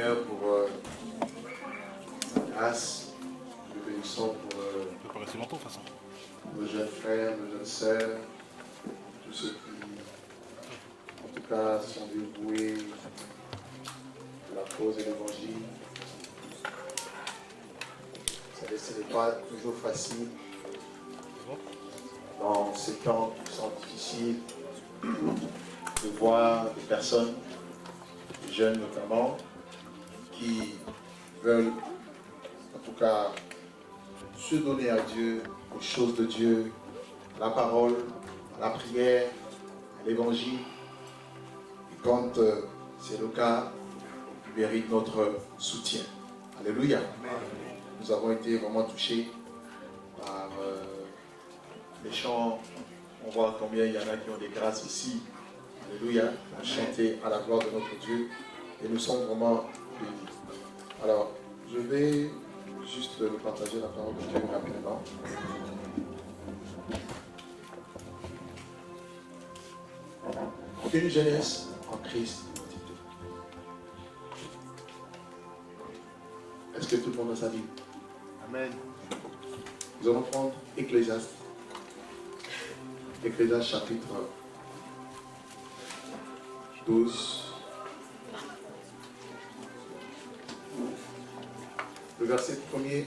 Seigneur pour sa grâce. Nous bénissons pour nos jeunes frères, nos jeunes sœurs, tous ceux qui, en tout cas, sont dévoués à la cause de l'Évangile. Ce n'est pas toujours facile dans ces temps qui sont difficiles de voir des personnes, des jeunes notamment, qui veulent en tout cas se donner à Dieu, aux choses de Dieu, à la parole, à la prière, à l'évangile. Et quand c'est le cas, ils méritent notre soutien. Alléluia. Nous avons été vraiment touchés par les chants. On voit combien il y en a qui ont des grâces ici. Alléluia. À chanter à la gloire de notre Dieu. Et nous sommes vraiment bénis. Alors, je vais juste vous partager la parole de Dieu rapidement. Une jeunesse en Christ. Est-ce que tout le monde a sa Bible? Amen. Nous allons prendre Ecclésiaste. Ecclésiaste chapitre 12. Le verset 1er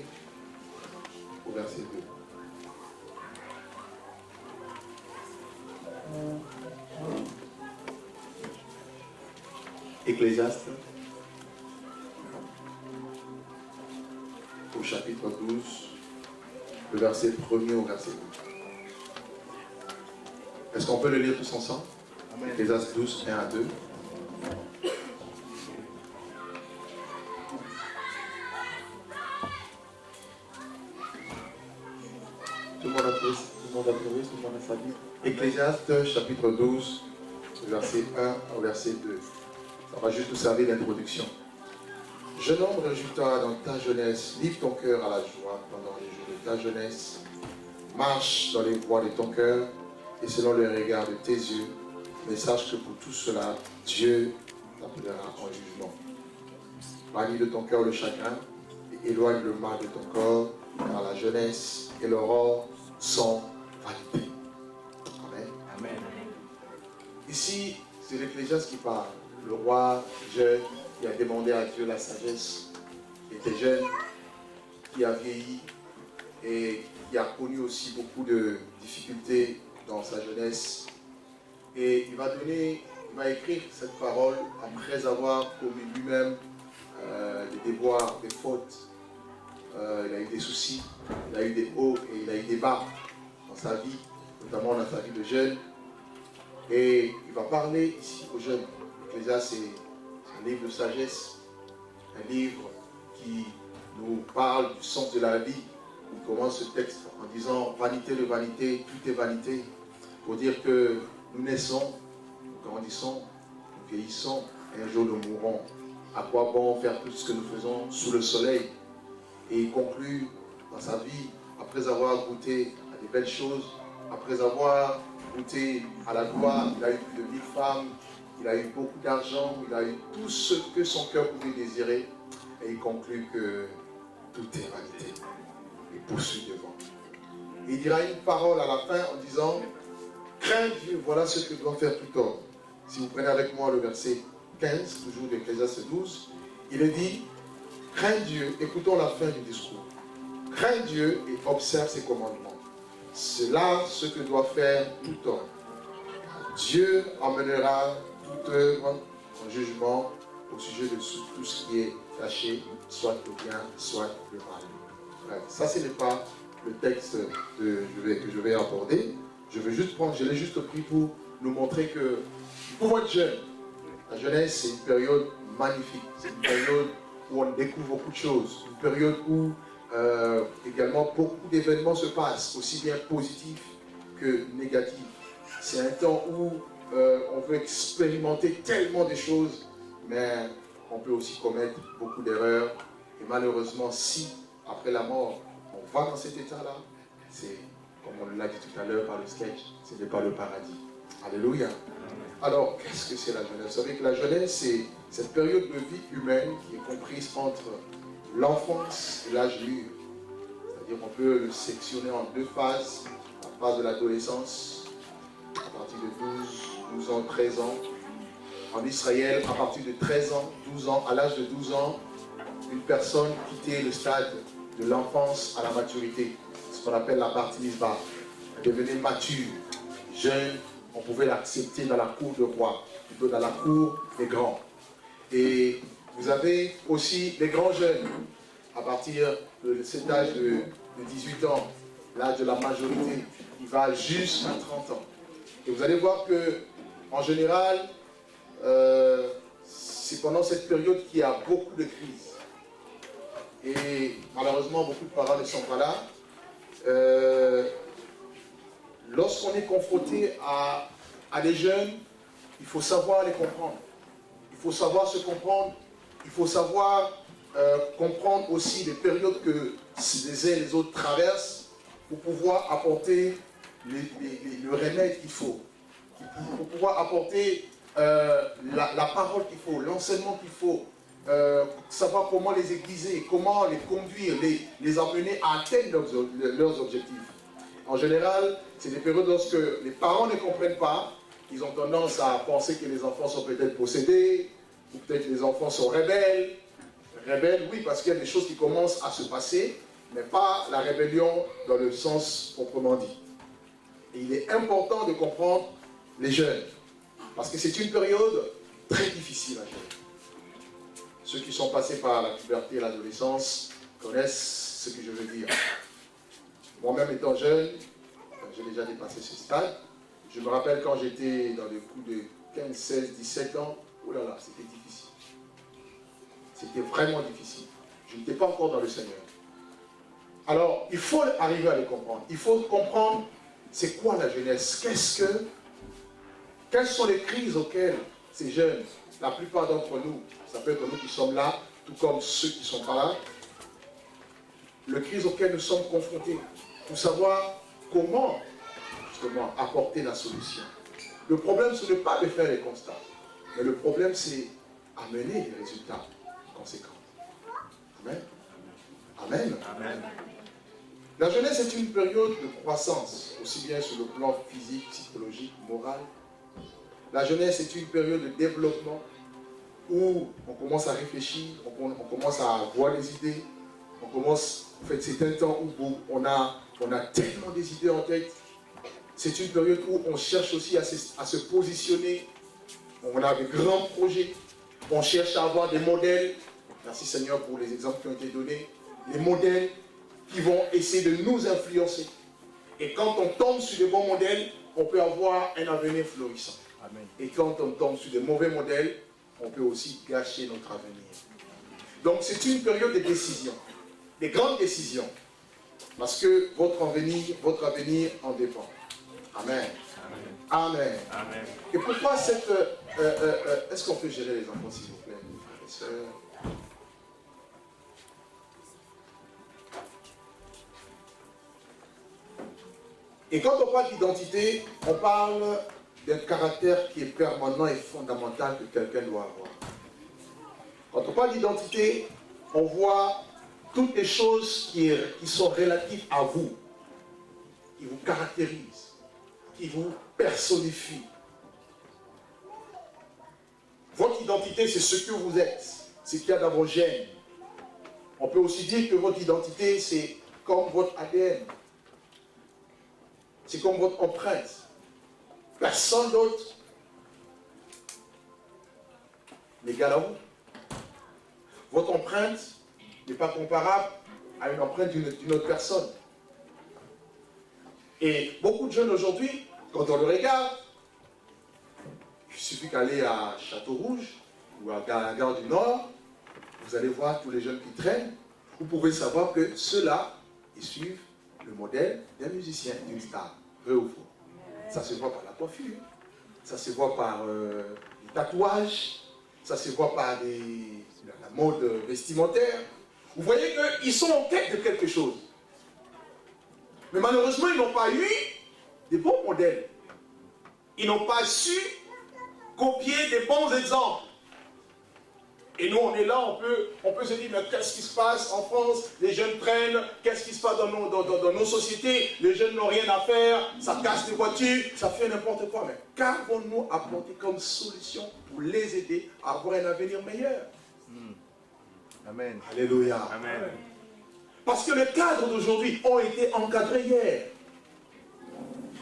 au verset 2. Ecclésiaste au chapitre 12, le verset 1er au verset 2. Est-ce qu'on peut le lire tous ensemble? Ecclésiaste 12, 1 à 2. Tout le monde a trouvé, tout le monde a sa Bible. Ecclésiaste chapitre 12, verset 1 au verset 2. Ça va juste nous servir d'introduction. Jeune homme, réjouis-toi dans ta jeunesse, livre ton cœur à la joie pendant les jours de ta jeunesse. Marche dans les voies de ton cœur et selon le regard de tes yeux. Mais sache que pour tout cela, Dieu t'appellera en jugement. Bannis de ton cœur le chagrin et éloigne le mal de ton corps, car la jeunesse et l'aurore sont vanité. Amen. Amen. Ici, c'est l'Ecclésiaste qui parle. Le roi jeune qui a demandé à Dieu la sagesse, qui était jeune, qui a vieilli et qui a connu aussi beaucoup de difficultés dans sa jeunesse. Et il va écrire cette parole après avoir commis lui-même des déboires, des fautes. Il a eu des soucis, il a eu des hauts et il a eu des bas dans sa vie, notamment dans sa vie de jeune. Et il va parler ici aux jeunes. L'Ecclésiaste, c'est un livre de sagesse, un livre qui nous parle du sens de la vie. Il commence ce texte en disant vanité de vanité, tout est vanité. Pour dire que nous naissons, nous grandissons, nous vieillissons et un jour nous mourrons. À quoi bon faire tout ce que nous faisons sous le soleil? Et il conclut dans sa vie, après avoir goûté à des belles choses, après avoir goûté à la gloire, il a eu plus de 1000 femmes, il a eu beaucoup d'argent, il a eu tout ce que son cœur pouvait désirer. Et il conclut que tout est vanité. Il poursuit devant. Et il dira une parole à la fin en disant, crains Dieu, voilà ce que doit faire tout homme. Si vous prenez avec moi le verset 15, toujours d'Ecclésiaste 12, il dit, crains Dieu, écoutons la fin du discours. Crains Dieu et observe ses commandements. C'est là ce que doit faire tout homme. Dieu emmènera toute œuvre en jugement au sujet de tout ce qui est caché, soit le bien, soit le mal. Bref, ça ce n'est pas le texte que je vais aborder. Je l'ai juste pris pour nous montrer que nous pouvons être jeunes. La jeunesse, c'est une période magnifique. C'est une période où on découvre beaucoup de choses. Une période où également beaucoup d'événements se passent, aussi bien positifs que négatifs. C'est un temps où on veut expérimenter tellement de choses, mais on peut aussi commettre beaucoup d'erreurs. Et malheureusement, si après la mort, on va dans cet état-là, c'est, comme on l'a dit tout à l'heure par le sketch, ce n'est pas le paradis. Alléluia. Alors, qu'est-ce que c'est la jeunesse? Vous savez que la jeunesse, c'est cette période de vie humaine qui est comprise entre l'enfance et l'âge mûr. C'est-à-dire qu'on peut le sectionner en deux phases. La phase de l'adolescence, à partir de 12 ans, 13 ans. En Israël, à partir de 13 ans, 12 ans, à l'âge de 12 ans, une personne quittait le stade de l'enfance à la maturité. Ce qu'on appelle la bar mitzvah. Elle devenait mature, jeune. On pouvait l'accepter dans la cour de roi, plutôt dans la cour des grands. Et vous avez aussi les grands jeunes, à partir de cet âge de 18 ans, l'âge de la majorité, il va jusqu'à 30 ans. Et vous allez voir que, en général, c'est pendant cette période qu'il y a beaucoup de crises. Et malheureusement, beaucoup de parents ne sont pas là. Lorsqu'on est confronté à des jeunes, il faut savoir les comprendre. Il faut savoir se comprendre. Il faut savoir comprendre aussi les périodes que les uns et les autres traversent pour pouvoir apporter le remède qu'il faut. Pour pouvoir apporter la parole qu'il faut, l'enseignement qu'il faut. Savoir comment les aiguiser, comment les conduire, les amener à atteindre leurs objectifs. En général, c'est des périodes lorsque les parents ne comprennent pas, ils ont tendance à penser que les enfants sont peut-être possédés, ou peut-être que les enfants sont rebelles. Rebelles, oui, parce qu'il y a des choses qui commencent à se passer, mais pas la rébellion dans le sens proprement dit. Et il est important de comprendre les jeunes, parce que c'est une période très difficile à gérer. Ceux qui sont passés par la puberté et l'adolescence connaissent ce que je veux dire. Moi-même étant jeune, j'ai déjà dépassé ce stade. Je me rappelle quand j'étais dans les coups de 15, 16, 17 ans, oh là là, c'était difficile. C'était vraiment difficile. Je n'étais pas encore dans le Seigneur. Alors, il faut arriver à les comprendre. Il faut comprendre c'est quoi la jeunesse. Quelles sont les crises auxquelles ces jeunes, la plupart d'entre nous, ça peut être nous qui sommes là, tout comme ceux qui ne sont pas là, les crises auxquelles nous sommes confrontés, pour savoir comment, justement, apporter la solution. Le problème, ce n'est pas de faire les constats, mais le problème, c'est amener les résultats conséquents. Amen. Amen. Amen. La jeunesse est une période de croissance, aussi bien sur le plan physique, psychologique, moral. La jeunesse est une période de développement où on commence à réfléchir, on commence à avoir des idées, on commence, en fait, c'est un temps où on a tellement des idées en tête. C'est une période où on cherche aussi à se positionner. On a de grands projets. On cherche à avoir des modèles. Merci Seigneur pour les exemples qui ont été donnés. Les modèles qui vont essayer de nous influencer. Et quand on tombe sur de bons modèles, on peut avoir un avenir florissant. Amen. Et quand on tombe sur de mauvais modèles, on peut aussi gâcher notre avenir. Donc c'est une période de décision, des grandes décisions. Parce que votre avenir en dépend. Amen. Amen. Amen. Amen. Et pourquoi cette... est-ce qu'on peut gérer les enfants, s'il vous plaît, frères et sœurs? Et quand on parle d'identité, on parle d'un caractère qui est permanent et fondamental que quelqu'un doit avoir. Quand on parle d'identité, on voit toutes les choses qui sont relatives à vous, qui vous caractérisent, qui vous personnifient. Votre identité, c'est ce que vous êtes, c'est ce qu'il y a dans vos gènes. On peut aussi dire que votre identité, c'est comme votre ADN. C'est comme votre empreinte. Personne d'autre n'égale à vous. Votre empreinte n'est pas comparable à une empreinte d'une autre personne. Et beaucoup de jeunes aujourd'hui, quand on le regarde, il suffit qu'aller à Château-Rouge ou à la gare du Nord, vous allez voir tous les jeunes qui traînent. Vous pouvez savoir que ceux-là, ils suivent le modèle d'un musicien, d'une star. Vrai ou faux? Ça se voit par la coiffure, ça se voit par les tatouages, ça se voit par la mode vestimentaire. Vous voyez qu'ils sont en quête de quelque chose. Mais malheureusement, ils n'ont pas eu des bons modèles. Ils n'ont pas su copier des bons exemples. Et nous, on est là, on peut se dire, mais qu'est-ce qui se passe en France? Les jeunes traînent, qu'est-ce qui se passe dans nos sociétés? Les jeunes n'ont rien à faire, ça casse les voitures, ça fait n'importe quoi. Mais qu'avons-nous apporté comme solution pour les aider à avoir un avenir meilleur? Amen. Alléluia. Amen. Parce que les cadres d'aujourd'hui ont été encadrés hier.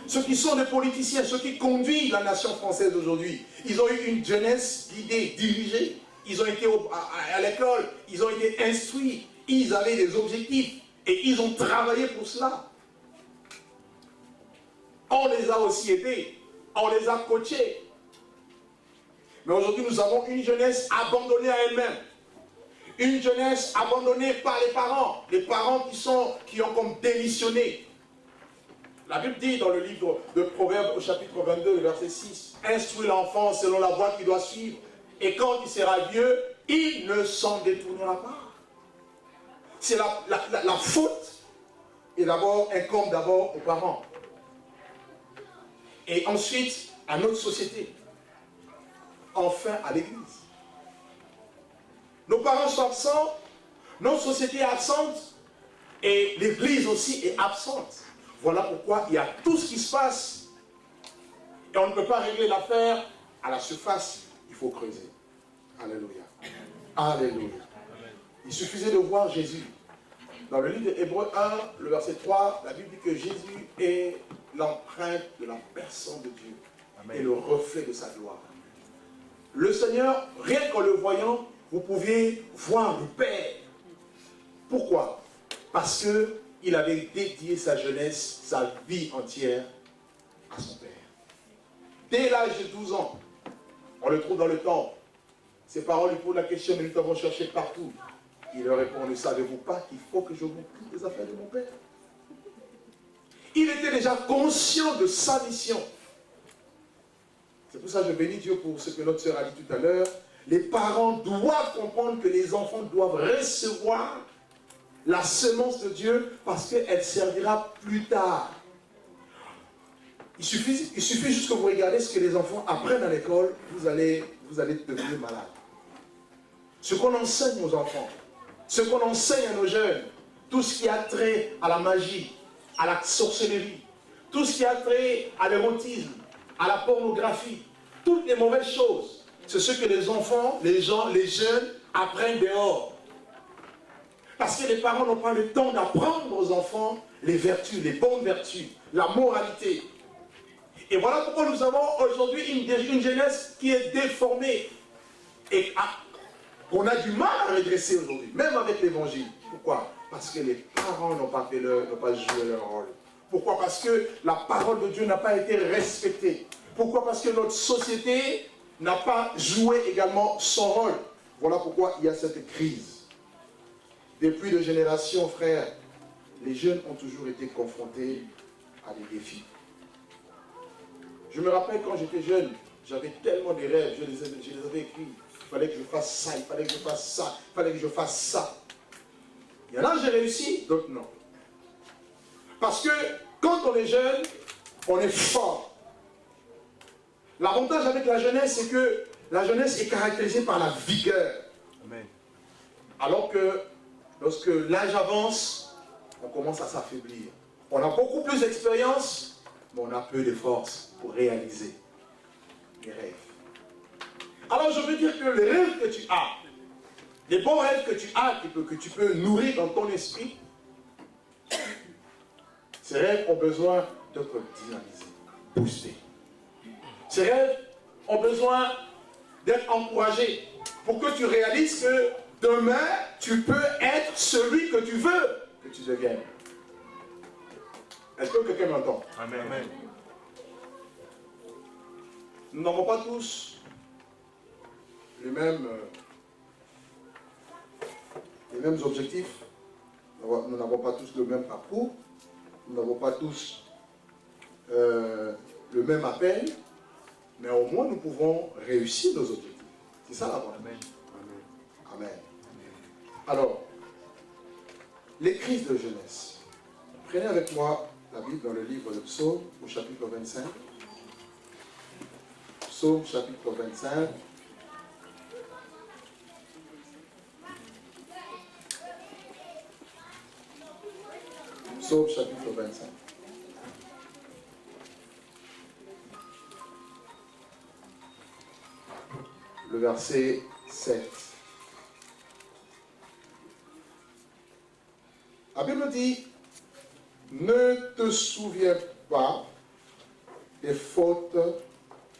Ceux qui sont des politiciens, ceux qui conduisent la nation française d'aujourd'hui, ils ont eu une jeunesse guidée, dirigée. Ils ont été à l'école, ils ont été instruits, ils avaient des objectifs et ils ont travaillé pour cela. On les a aussi aidés, on les a coachés. Mais aujourd'hui, nous avons une jeunesse abandonnée à elle-même. Une jeunesse abandonnée par les parents qui ont comme démissionné. La Bible dit dans le livre de Proverbes au chapitre 22, verset 6, « Instruis l'enfant selon la voie qu'il doit suivre, et quand il sera vieux, il ne s'en détournera pas. » C'est la faute, et d'abord, incombe d'abord aux parents. Et ensuite, à notre société. Enfin, à l'Église. Nos parents sont absents, notre société est absente, et l'Église aussi est absente. Voilà pourquoi il y a tout ce qui se passe. Et on ne peut pas régler l'affaire à la surface. Il faut creuser. Alléluia. Alléluia. Il suffisait de voir Jésus. Dans le livre d'Hébreux 1, le verset 3, la Bible dit que Jésus est l'empreinte de la personne de Dieu. Amen. Et le reflet de sa gloire. Le Seigneur, rien qu'en le voyant, vous pouviez voir le Père. Pourquoi? Parce qu'il avait dédié sa jeunesse, sa vie entière à son Père. Dès l'âge de 12 ans, on le trouve dans le temple. Ses parents lui posent la question, mais nous t'avons cherché partout. Il leur répond, ne savez-vous pas qu'il faut que je m'occupe des affaires de mon Père? Il était déjà conscient de sa mission. C'est pour ça que je bénis Dieu pour ce que notre sœur a dit tout à l'heure. Les parents doivent comprendre que les enfants doivent recevoir la semence de Dieu parce qu'elle servira plus tard. Il suffit juste que vous regardez ce que les enfants apprennent à l'école, vous allez devenir malade. Ce qu'on enseigne aux enfants, ce qu'on enseigne à nos jeunes, tout ce qui a trait à la magie, à la sorcellerie, tout ce qui a trait à l'érotisme, à la pornographie, toutes les mauvaises choses, c'est ce que les enfants, les jeunes apprennent dehors. Parce que les parents n'ont pas le temps d'apprendre aux enfants les vertus, les bonnes vertus, la moralité. Et voilà pourquoi nous avons aujourd'hui une jeunesse qui est déformée et qu'on a du mal à redresser aujourd'hui, même avec l'évangile. Pourquoi? Parce que les parents n'ont pas joué leur rôle. Pourquoi? Parce que la parole de Dieu n'a pas été respectée. Pourquoi? Parce que notre société n'a pas joué également son rôle. Voilà pourquoi il y a cette crise. Depuis de générations, frères, les jeunes ont toujours été confrontés à des défis. Je me rappelle quand j'étais jeune, j'avais tellement de rêves, je les avais écrits. Il fallait que je fasse ça, il fallait que je fasse ça, il fallait que je fasse ça. Il y en a, j'ai réussi, d'autres non. Parce que quand on est jeune, on est fort. L'avantage avec la jeunesse, c'est que la jeunesse est caractérisée par la vigueur. Amen. Alors que lorsque l'âge avance, on commence à s'affaiblir. On a beaucoup plus d'expérience, mais on a peu de force pour réaliser les rêves. Alors je veux dire que les rêves que tu as, les bons rêves que tu as, que tu peux nourrir dans ton esprit, ces rêves ont besoin d'être dynamisés, boostés. Ces rêves ont besoin d'être encouragés pour que tu réalises que demain, tu peux être celui que tu veux que tu deviennes. Est-ce que quelqu'un m'entend? Amen. Amen. Nous n'avons pas tous les mêmes objectifs. Nous n'avons pas tous le même parcours. Nous n'avons pas tous le même appel. Mais au moins, nous pouvons réussir nos objectifs. C'est ça l'avantage. Amen. Amen. Amen. Alors, les crises de jeunesse. Prenez avec moi la Bible dans le livre de Psaume, au chapitre 25. Psaume chapitre 25. Psaume chapitre 25. Le verset 7. La Bible dit, ne te souviens pas des fautes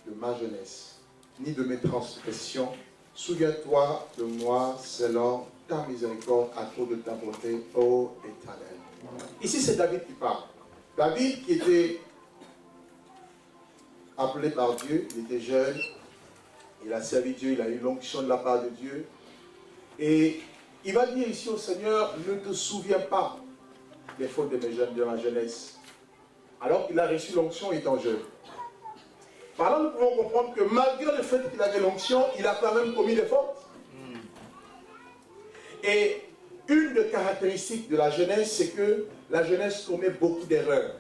de ma jeunesse, ni de mes transgressions. Souviens-toi de moi selon ta miséricorde à cause de ta bonté, ô Éternel. Ici, c'est David qui parle. David qui était appelé par Dieu, il était jeune, il a servi Dieu, il a eu l'onction de la part de Dieu. Et il va dire ici au Seigneur, ne te souviens pas des fautes de ma jeunesse. Alors qu'il a reçu l'onction étant jeune. Par là, nous pouvons comprendre que malgré le fait qu'il avait l'onction, il a quand même commis des fautes. Et une des caractéristiques de la jeunesse, c'est que la jeunesse commet beaucoup d'erreurs.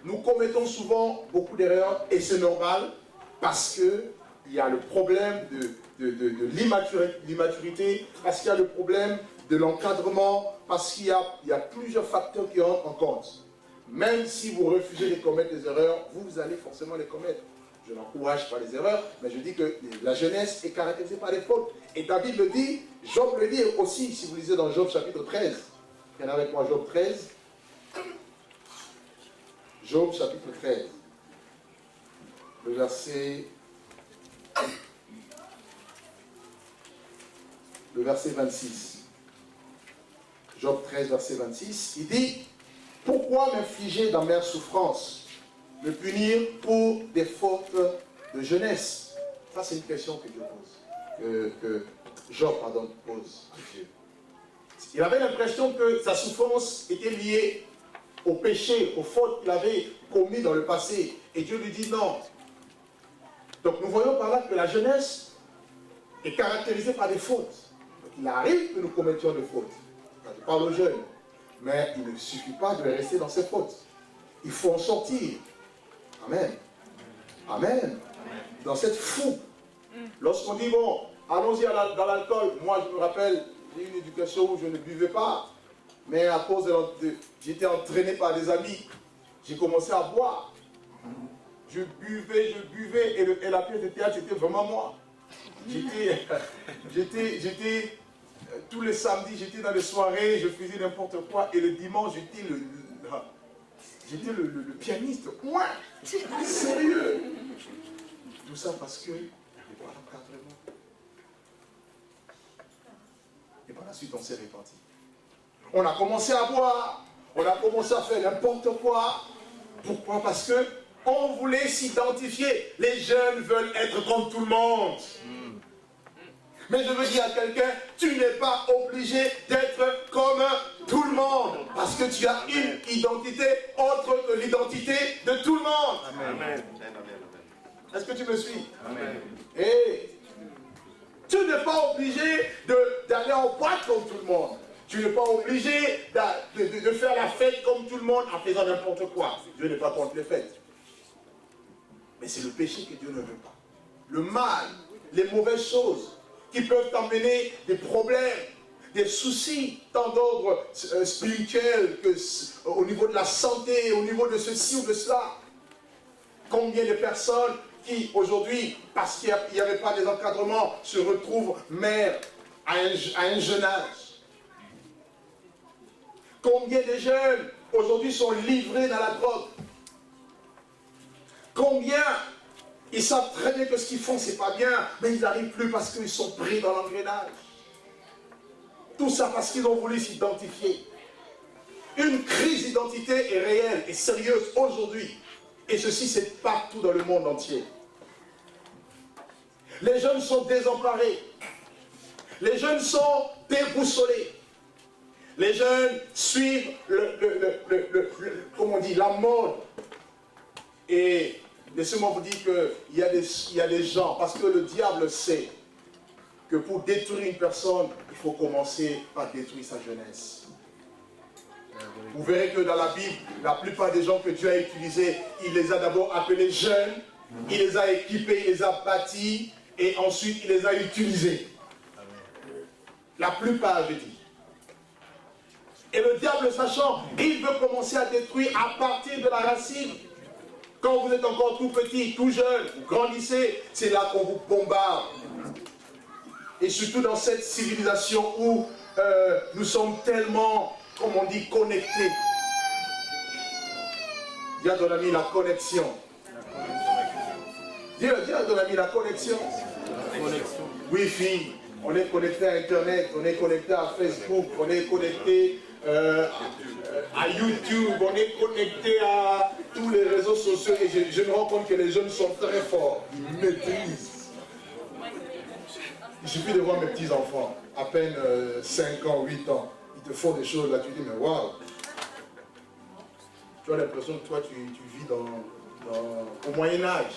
Nous commettons souvent beaucoup d'erreurs et c'est normal parce qu'il y a le problème de l'immaturité, parce qu'il y a le problème de l'encadrement, parce qu'il y a plusieurs facteurs qui entrent en compte. Même si vous refusez de commettre des erreurs, vous allez forcément les commettre. Je n'encourage pas les erreurs, mais je dis que la jeunesse est caractérisée par les fautes. Et David le dit, Job le dit aussi, si vous lisez dans Job chapitre 13. Il y en a avec moi Job 13. Job chapitre 13. Le verset 26. Job 13, verset 26. Il dit, pourquoi m'infliger d'amères souffrances, me punir pour des fautes de jeunesse? Ça, c'est une question que Dieu pose, que Job pose à Dieu. Il avait l'impression que sa souffrance était liée au péché, aux fautes qu'il avait commis dans le passé. Et Dieu lui dit non. Donc nous voyons par là que la jeunesse est caractérisée par des fautes. Donc il arrive que nous commettions des fautes. Je parle aux jeunes. Mais il ne suffit pas de rester dans ces fautes. Il faut en sortir. Amen. Amen. Dans cette fougue. Lorsqu'on dit, bon, allons-y dans l'alcool. Moi, je me rappelle, j'ai eu une éducation où je ne buvais pas. Mais à cause j'étais entraîné par des amis. J'ai commencé à boire. Je buvais, et la pièce de théâtre, c'était vraiment moi. J'étais tous les samedis, j'étais dans les soirées, je faisais n'importe quoi. Et le dimanche, j'étais le pianiste. Ouais, sérieux. Tout ça parce que il n'y avait pas d'encadrement. Et par la suite, on s'est répartis. On a commencé à boire, on a commencé à faire n'importe quoi. Pourquoi? Parce que on voulait s'identifier. Les jeunes veulent être comme tout le monde. Mais je veux dire à quelqu'un, tu n'es pas obligé d'être comme tout le monde. Parce que tu as une identité autre que l'identité de tout le monde. Amen. Est-ce que tu me suis? Amen. Et tu n'es pas obligé d'aller en boîte comme tout le monde. Tu n'es pas obligé de faire la fête comme tout le monde en faisant n'importe quoi. Dieu n'est pas contre les fêtes. Mais c'est le péché que Dieu ne veut pas. Le mal, les mauvaises choses qui peuvent t'emmener des problèmes, des soucis, tant d'ordre spirituel qu'au niveau de la santé, au niveau de ceci ou de cela. Combien de personnes qui aujourd'hui, parce qu'il n'y avait pas des encadrements, se retrouvent mères à un jeune âge. Combien de jeunes aujourd'hui sont livrés dans la drogue. Combien ils savent très bien que ce qu'ils font, c'est pas bien, mais ils n'arrivent plus parce qu'ils sont pris dans l'engrenage. Tout ça parce qu'ils ont voulu s'identifier. Une crise d'identité est réelle et sérieuse aujourd'hui. Et ceci, c'est partout dans le monde entier. Les jeunes sont désemparés. Les jeunes sont déboussolés. Les jeunes suivent comment on dit, la mode. Et laissez-moi vous dire qu'il y a des gens, parce que le diable sait que pour détruire une personne, il faut commencer par détruire sa jeunesse. Vous verrez que dans la Bible, la plupart des gens que Dieu a utilisés, il les a d'abord appelés jeunes, Il les a équipés, il les a bâtis et ensuite il les a utilisés. La plupart, je dis. Et le diable, sachant, il veut commencer à détruire à partir de la racine. Quand vous êtes encore tout petit, tout jeune, vous grandissez, c'est là qu'on vous bombarde. Et surtout dans cette civilisation où nous sommes tellement, comme on dit, connectés. Dis à ton ami la connexion. Dis à ton ami la connexion. Wi-Fi, on est connecté à Internet, on est connecté à Facebook, on est connecté à YouTube, on est connecté à tous les réseaux sociaux et je me rends compte que les jeunes sont très forts, ils maîtrisent. Il suffit de voir mes petits-enfants, à peine 5 ans, 8 ans, ils te font des choses là, tu dis mais waouh. Tu as l'impression que toi tu vis au Moyen-Âge.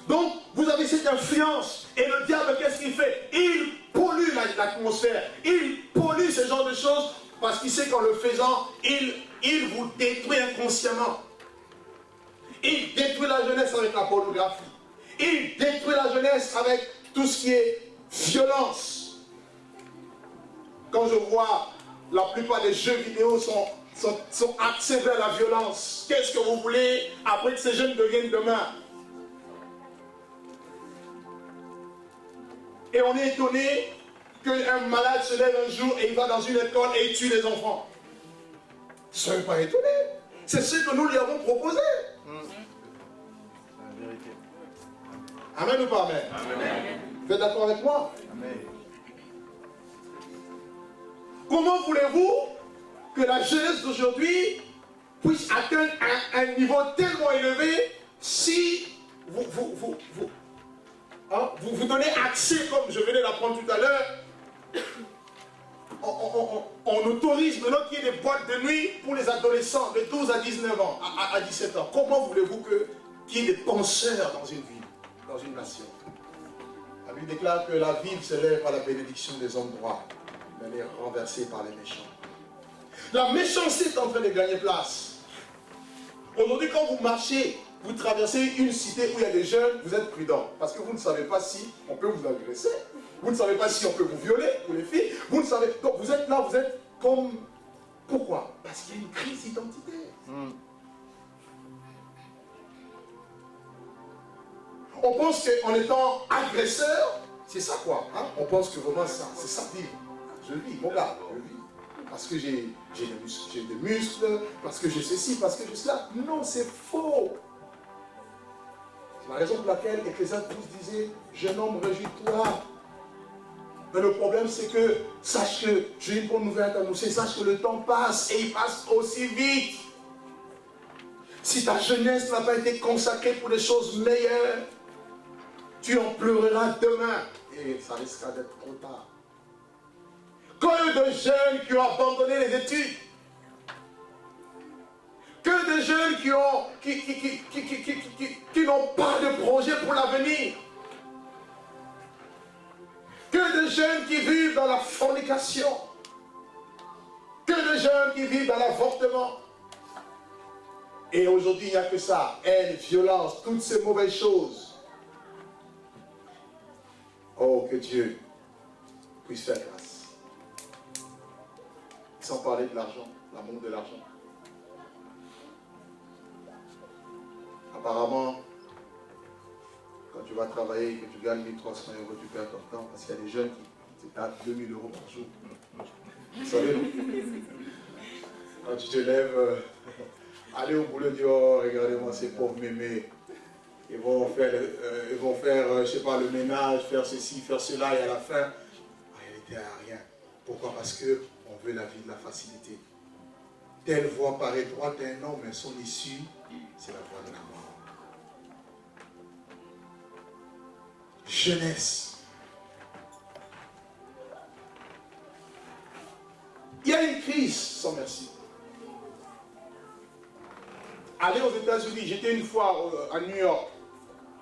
Donc, vous avez cette influence. Et le diable, qu'est-ce qu'il fait? Il pollue l'atmosphère. Il pollue ce genre de choses parce qu'il sait qu'en le faisant, il vous détruit inconsciemment. Il détruit la jeunesse avec la pornographie. Il détruit la jeunesse avec tout ce qui est violence. Quand je vois la plupart des jeux vidéo sont axés vers la violence. Qu'est-ce que vous voulez après que ces jeunes deviennent demain? Et on est étonné qu'un malade se lève un jour et il va dans une école et il tue les enfants. Ne soyez pas étonnés. C'est ce que nous lui avons proposé. Amen ou pas amen? Amen. Vous êtes d'accord avec moi? Amen. Comment voulez-vous que la jeunesse d'aujourd'hui puisse atteindre un niveau tellement élevé si vous donnez accès, comme je venais d'apprendre tout à l'heure, on autorise maintenant qu'il y ait des boîtes de nuit pour les adolescents de 12 à 19 ans, à 17 ans. Comment voulez-vous qu'il y ait des penseurs dans une ville, dans une nation? La Bible déclare que la ville s'élève à la bénédiction des hommes droits, mais elle est renversée par les méchants. La méchanceté est en train de gagner place. Aujourd'hui, quand vous marchez, vous traversez une cité où il y a des jeunes, vous êtes prudents. Parce que vous ne savez pas si on peut vous agresser. Vous ne savez pas si on peut vous violer, pour les filles. Vous ne savez pas. Donc vous êtes là, vous êtes comme... Pourquoi? Parce qu'il y a une crise d'identité. On pense qu'en étant agresseur, c'est ça quoi. Hein? On pense que vraiment ça, c'est ça vivre. Je vis, mon gars, je vis. Parce que j'ai des muscles, parce que j'ai ceci, parce que j'ai cela. Non, c'est faux. C'est la raison pour laquelle Ecclésiaste 12 disait, jeune homme, réjouis-toi. Mais le problème, c'est que, sache que, j'ai une bonne nouvelle à t'annoncer, sache que le temps passe et il passe aussi vite. Si ta jeunesse n'a pas été consacrée pour des choses meilleures, tu en pleureras demain. Et ça risquera d'être trop tard. Que de jeunes qui ont abandonné les études. Que de jeunes qui n'ont pas de projet pour l'avenir. Que de jeunes qui vivent dans la fornication. Que de jeunes qui vivent dans l'avortement. Et aujourd'hui, il n'y a que ça. Haine, violence, toutes ces mauvaises choses. Oh, que Dieu puisse faire grâce. Sans parler de l'argent, l'amour de l'argent. Apparemment, quand tu vas travailler et que tu gagnes 1 300 €, tu perds ton temps parce qu'il y a des jeunes qui te tapent 2 000 € par jour. Vous savez, quand tu te lèves, aller au boulot, dire oh, regardez-moi ces pauvres mémés. Ils vont faire, je sais pas, le ménage, faire ceci, faire cela, et à la fin, en réalité, à rien. Pourquoi? Parce qu'on veut la vie de la facilité. Telle voie paraît droite à un homme, mais son issue, c'est la voie de la mort. Jeunesse. Il y a une crise sans merci. Allez aux États-Unis, j'étais une fois à New York.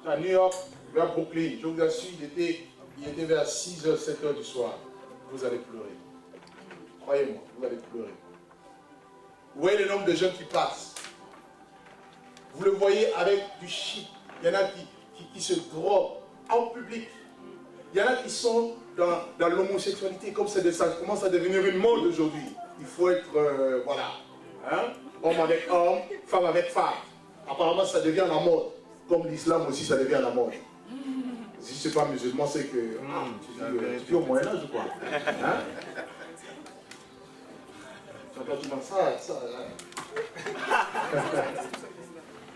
À New York, vers Brooklyn. Je vous assure, il était vers 6h, 7h du soir. Vous allez pleurer. Croyez-moi, vous allez pleurer. Vous voyez le nombre de jeunes qui passent. Vous le voyez avec du shit. Il y en a qui se droguent en public. Il y en a qui sont dans l'homosexualité, comme ça commence à devenir une mode aujourd'hui. Il faut être, voilà, hein? Homme avec homme, femme avec femme. Apparemment, ça devient la mode. Comme l'islam aussi, ça devient la mode. Si ce n'est pas musulman, c'est que tu vis au Moyen-Âge ou quoi, hein? Quand tu vois ça,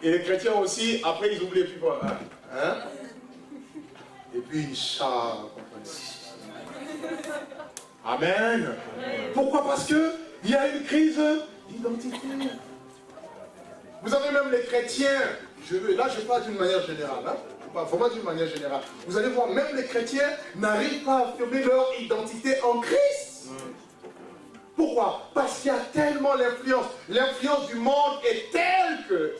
Et les chrétiens aussi, après, ils oublient plus fort. Hein? Et puis, ils charment. Amen. Pourquoi? Parce qu'il y a une crise d'identité. Vous avez même les chrétiens, là je parle d'une manière générale, hein? Vraiment d'une manière générale. Vous allez voir, même les chrétiens n'arrivent pas à affirmer leur identité en Christ. Pourquoi? Parce qu'il y a tellement l'influence. L'influence du monde est telle que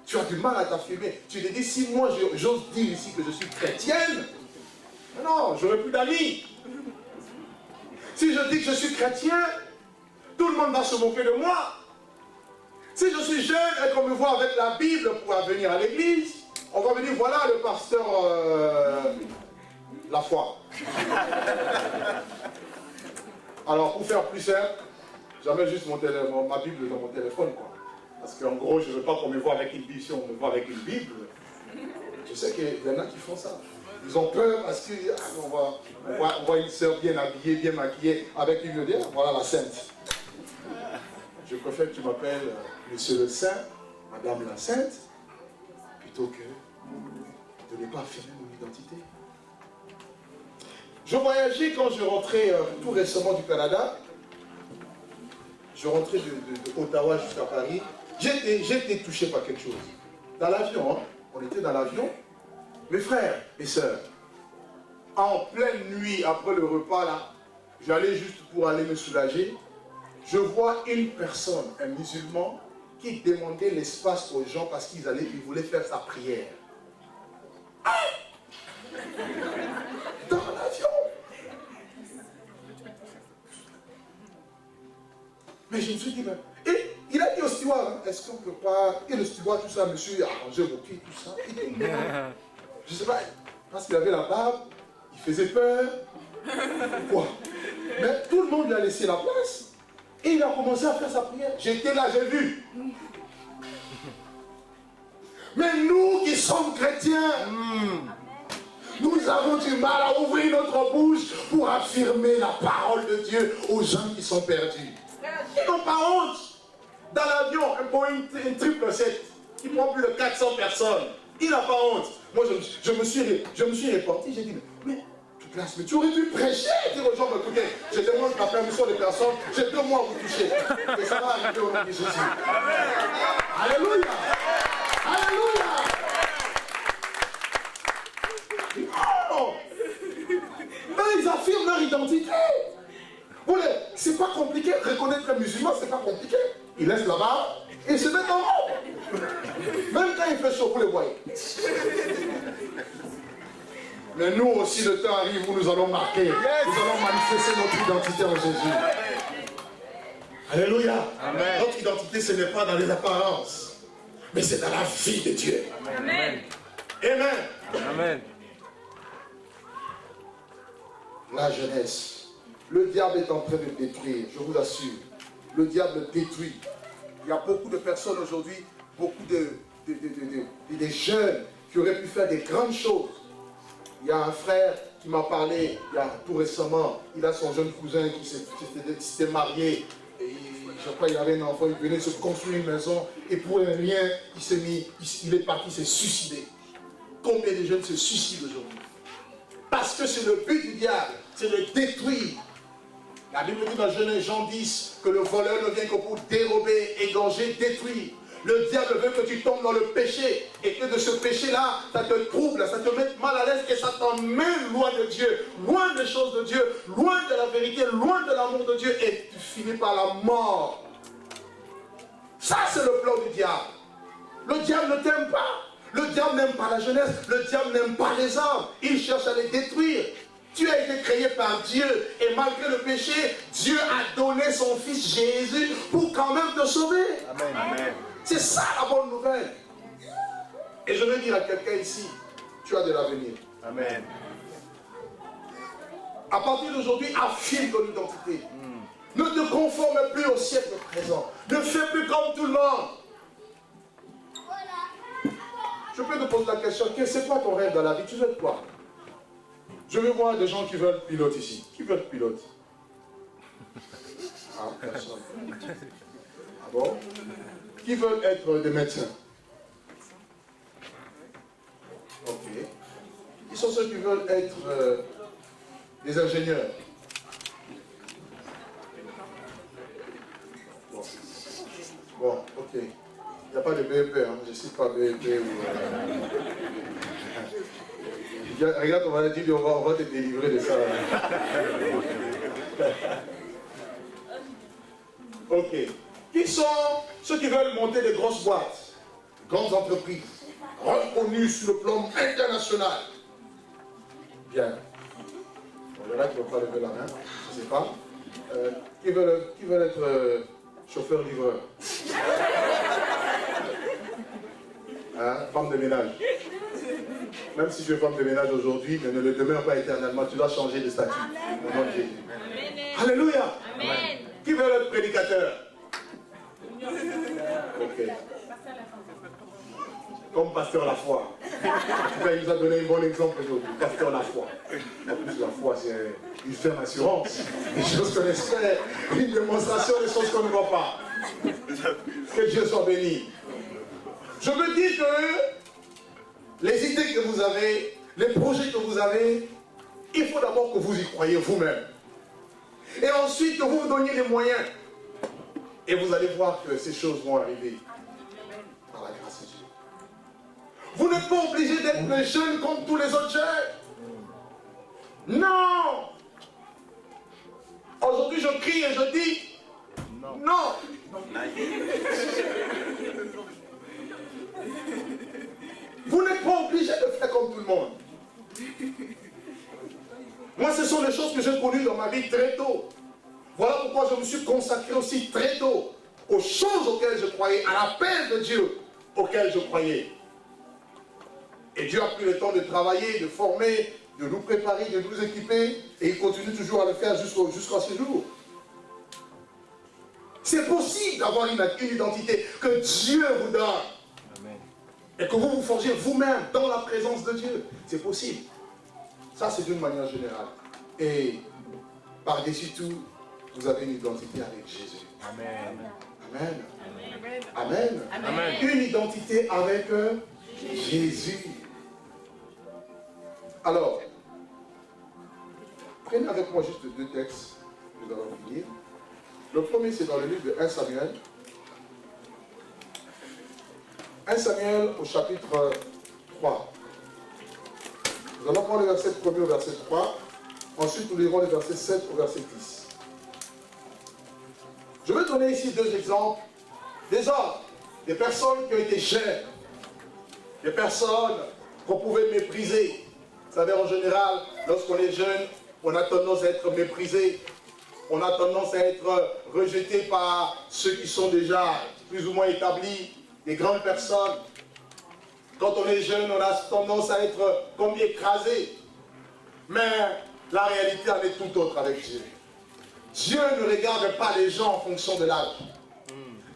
tu as du mal à t'affirmer. Tu te dis, si moi j'ose dire ici que je suis chrétienne, non, j'aurai plus d'amis. Si je dis que je suis chrétien, tout le monde va se moquer de moi. Si je suis jeune et qu'on me voit avec la Bible pour venir à l'église, on va me dire, voilà le pasteur La Foi. Alors, pour faire plus simple, j'amène juste ma Bible dans mon téléphone, quoi. Parce qu'en gros, je ne veux pas qu'on me voit avec une Bible. Si on me voit avec une Bible, je sais qu'il y en a qui font ça. Ils ont peur parce qu'on voit une sœur bien habillée, bien maquillée, avec une Bible. Voilà la sainte. Je préfère que tu m'appelles Monsieur le Saint, Madame la Sainte, plutôt que de ne pas affirmer mon identité. Je voyageais quand je rentrais tout récemment du Canada. Je rentrais de Ottawa jusqu'à Paris. J'étais touché par quelque chose. Dans l'avion, hein, on était dans l'avion. Mes frères et sœurs, en pleine nuit, après le repas, là, j'allais juste pour aller me soulager. Je vois une personne, un musulman, qui demandait l'espace aux gens parce qu'ils voulaient faire sa prière. Ah! Dans l'avion. Mais je me suis dit, mais, et il a dit au steward, hein, est-ce qu'on ne peut pas, et le steward, tout ça, monsieur, arrangez vos pieds, tout ça. Je ne sais pas, parce qu'il avait la barbe, il faisait peur. Quoi? Mais tout le monde lui a laissé la place. Et il a commencé à faire sa prière. J'étais là, j'ai vu. Mais nous qui sommes chrétiens, nous avons du mal à ouvrir notre bouche pour affirmer la parole de Dieu aux gens qui sont perdus. Ils n'ont pas honte. Dans l'avion, un Boeing 777 qui prend plus de 400 personnes, il n'a pas honte. Moi, je me suis réparti, j'ai dit, mais tu aurais dû prêcher, dire aux gens, écoutez, je demande la permission des personnes, j'ai 2 mois à vous toucher. Et ça va arriver au nom de Jésus. Alléluia. Alléluia. Non. Mais ils affirment leur identité. C'est pas compliqué, reconnaître un musulman, c'est pas compliqué. Il laisse la barbe et il se met en robe. Même quand il fait chaud, vous le voyez. Mais nous aussi, le temps arrive où nous allons marquer, nous allons manifester notre identité en Jésus. Alléluia. Amen. Notre identité, ce n'est pas dans les apparences, mais c'est dans la vie de Dieu. Amen. Amen. Amen. La jeunesse. Le diable est en train de détruire, je vous assure. Le diable détruit. Il y a beaucoup de personnes aujourd'hui, beaucoup de jeunes qui auraient pu faire des grandes choses. Il y a un frère qui m'a parlé tout récemment. Il a son jeune cousin qui s'était marié. Et je crois qu'il avait un enfant, il venait se construire une maison. Et pour un rien, il est parti se suicider. Combien de jeunes se suicident aujourd'hui? Parce que c'est le but du diable, c'est de détruire. La Bible dit dans Genèse Jean 10 que le voleur ne vient que pour dérober, égorger, détruire. Le diable veut que tu tombes dans le péché et que de ce péché-là, ça te trouble, ça te met mal à l'aise et ça t'emmène loin de Dieu, loin des choses de Dieu, loin de la vérité, loin de l'amour de Dieu et tu finis par la mort. Ça, c'est le plan du diable. Le diable ne t'aime pas. Le diable n'aime pas la jeunesse. Le diable n'aime pas les hommes. Il cherche à les détruire. Tu as été créé par Dieu et malgré le péché, Dieu a donné son fils Jésus pour quand même te sauver. Amen. Amen. C'est ça la bonne nouvelle. Et je veux dire à quelqu'un ici, tu as de l'avenir. Amen. À partir d'aujourd'hui, affirme ton identité. Ne te conforme plus au siècle présent. Ne fais plus comme tout le monde. Je peux te poser la question, c'est quoi ton rêve dans la vie? Tu veux être quoi? Je veux voir des gens qui veulent pilote ici. Qui veut être pilote? Ah, personne. Ah bon? Qui veulent être des médecins? Ok. Qui sont ceux qui veulent être des ingénieurs? Bon, ok. Il n'y a pas de BEP, hein. Je ne cite pas BEP ou... Regarde, on va dire, on va te délivrer de ça. Ok. Qui sont ceux qui veulent monter des grosses boîtes, grandes entreprises, reconnues sur le plan international? Bien. On verra qui ne vont pas lever la main, je ne sais pas. Qui veulent être chauffeur-livreur? Hein, femme de ménage. Même si tu es femme de ménage aujourd'hui, mais ne le demeure pas éternellement, tu dois changer de statut. Au nom de Jésus. Alléluia. Amen. Qui veut être prédicateur? Ok. Comme pasteur la foi. Il nous a donné un bon exemple aujourd'hui. Pasteur la foi. En plus, la foi, c'est une ferme assurance. Des choses qu'on espère. Une démonstration des choses qu'on ne voit pas. Que Dieu soit béni. Je veux dire que les idées que vous avez, les projets que vous avez, il faut d'abord que vous y croyez vous-même. Et ensuite que vous vous donniez les moyens. Et vous allez voir que ces choses vont arriver. Par la grâce de Dieu. Vous n'êtes pas obligé d'être jeune comme tous les autres jeunes. Non. Aujourd'hui je crie et je dis non. Vous n'êtes pas obligé de faire comme tout le monde. Moi, ce sont les choses que j'ai connues dans ma vie très tôt. Voilà pourquoi je me suis consacré aussi très tôt aux choses auxquelles je croyais, à l'appel de Dieu auquel je croyais. Et Dieu a pris le temps de travailler, de former, de nous préparer, de nous équiper, et il continue toujours à le faire jusqu'à ce jour. C'est possible d'avoir une identité que Dieu vous donne. Amen. Et que vous vous forgez vous-même dans la présence de Dieu. C'est possible. Ça, c'est d'une manière générale. Et par-dessus tout, vous avez une identité avec Jésus. Amen. Amen. Amen. Amen. Amen. Une identité avec Jésus. Alors, prenez avec moi juste deux textes. Nous allons finir. Le premier, c'est dans le livre de 1 Samuel. 1 Samuel au chapitre 3. Nous allons prendre le verset 1er au verset 3. Ensuite, nous lirons le verset 7 au verset 10. Je vais donner ici deux exemples. Des hommes, des personnes qui ont été chères, des personnes qu'on pouvait mépriser. Vous savez, en général, lorsqu'on est jeune, on a tendance à être méprisé. On a tendance à être rejeté par ceux qui sont déjà plus ou moins établis, des grandes personnes. Quand on est jeune, on a tendance à être comme écrasé. Mais la réalité en est tout autre avec Dieu. Dieu ne regarde pas les gens en fonction de l'âge.